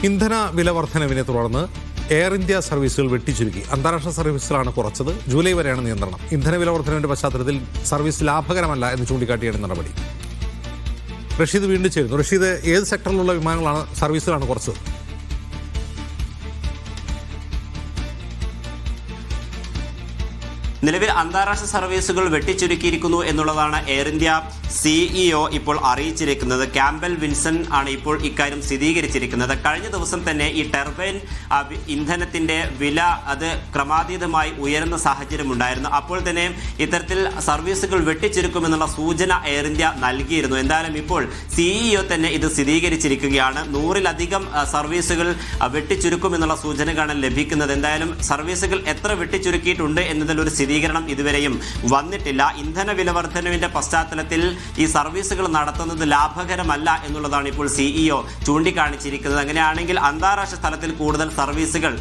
ഇന്ധന വില വർധനവിനെ തുടർന്ന് എയർ ഇന്ത്യ സർവീസുകൾ വെട്ടിച്ചുരുക്കി. അന്താരാഷ്ട്ര സർവീസുകളാണ് കുറച്ചത്. ജൂലൈ വരെയാണ് നിയന്ത്രണം. ഇന്ധന വില വർധനവിന്റെ പശ്ചാത്തലത്തിൽ സർവീസ് ലാഭകരമല്ല എന്ന് ചൂണ്ടിക്കാട്ടിയാണ് നടപടി. റഷീദ് വീണ്ടും ചേരുന്നു. റഷീദ്, ഏത് സെക്ടറിലുള്ള സർവീസുകളാണ് കുറച്ചത്? നിലവിൽ അന്താരാഷ്ട്ര സർവീസുകൾ വെട്ടിച്ചുരുക്കിയിരിക്കുന്നു എന്നുള്ളതാണ് എയർ ഇന്ത്യ CEO ഇപ്പോൾ അറിയിച്ചിരിക്കുന്നത്. ക്യാമ്പൽ വിൻസൺ ആണ് ഇപ്പോൾ ഇക്കാര്യം സ്ഥിരീകരിച്ചിരിക്കുന്നത്. കഴിഞ്ഞ ദിവസം തന്നെ ഈ ടർബൈൻ ഇന്ധനത്തിന്റെ വില അത് ക്രമാതീതമായി ഉയരുന്ന സാഹചര്യം ഉണ്ടായിരുന്നു. അപ്പോൾ തന്നെ ഇത്തരത്തിൽ സർവീസുകൾ വെട്ടിച്ചുരുക്കുമെന്നുള്ള സൂചന എയർ ഇന്ത്യ നൽകിയിരുന്നു. എന്തായാലും ഇപ്പോൾ CEO തന്നെ ഇത് സ്ഥിരീകരിച്ചിരിക്കുകയാണ്. 100-ലധികം സർവീസുകൾ വെട്ടിച്ചുരുക്കുമെന്നുള്ള സൂചനകളാണ് ലഭിക്കുന്നത്. എന്തായാലും സർവീസുകൾ എത്ര വെട്ടിച്ചുരുക്കിയിട്ടുണ്ട് എന്നതിൽ ഒരു സ്ഥിരീകരണം ഇതുവരെയും വന്നിട്ടില്ല. ഇന്ധന വില വർധനവിന്റെ പശ്ചാത്തലത്തിൽ ഈ സർവീസുകൾ നടത്തുന്നത് ലാഭകരമല്ല എന്നുള്ളതാണ് ഇപ്പോൾ CEO ചൂണ്ടിക്കാണിച്ചിരിക്കുന്നത്. അങ്ങനെയാണെങ്കിൽ അന്താരാഷ്ട്ര തലത്തിൽ കൂടുതൽ സർവീസുകൾ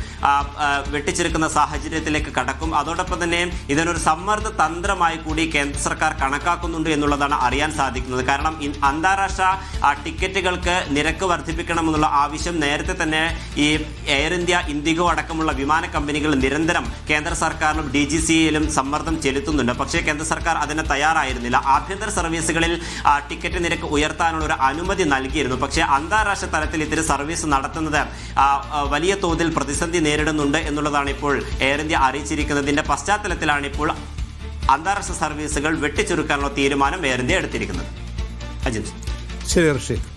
വെട്ടിച്ചെടുക്കുന്ന സാഹചര്യത്തിലേക്ക് കടക്കും. അതോടൊപ്പം തന്നെ ഇതിനൊരു സമ്മർദ്ദ തന്ത്രമായി കൂടി കേന്ദ്ര സർക്കാർ കണക്കാക്കുന്നുണ്ട് എന്നുള്ളതാണ് അറിയാൻ സാധിക്കുന്നത്. കാരണം അന്താരാഷ്ട്ര ടിക്കറ്റുകൾക്ക് നിരക്ക് വർദ്ധിപ്പിക്കണമെന്നുള്ള ആവശ്യം നേരത്തെ തന്നെ ഈ എയർ ഇന്ത്യ, ഇൻഡിഗോ അടക്കമുള്ള വിമാന കമ്പനികൾ നിരന്തരം കേന്ദ്ര സർക്കാരിനും DGCAയിലും സമ്മർദ്ദം ചെലുത്തുന്നുണ്ട്. പക്ഷേ കേന്ദ്ര സർക്കാർ അതിന് തയ്യാറായിരുന്നില്ല. ആഭ്യന്തര സർവീസുകളിൽ ടിക്കറ്റ് നിരക്ക് ഉയർത്താനുള്ള ഒരു അനുമതി നൽകിയിരുന്നു. പക്ഷേ അന്താരാഷ്ട്ര തലത്തിൽ ഇത്തരം സർവീസ് നടത്തുന്നത് വലിയ തോതിൽ പ്രതിസന്ധി നേരിടുന്നുണ്ട് എന്നുള്ളതാണ് ഇപ്പോൾ എയർ ഇന്ത്യ അറിയിച്ചിരിക്കുന്നതിന്റെ പശ്ചാത്തലത്തിലാണ് ഇപ്പോൾ അന്താരാഷ്ട്ര സർവീസുകൾ വെട്ടിച്ചുരുക്കാനുള്ള തീരുമാനം എയർ ഇന്ത്യ എടുത്തിരിക്കുന്നത്. അജിത്. ശരി റഷീദ്.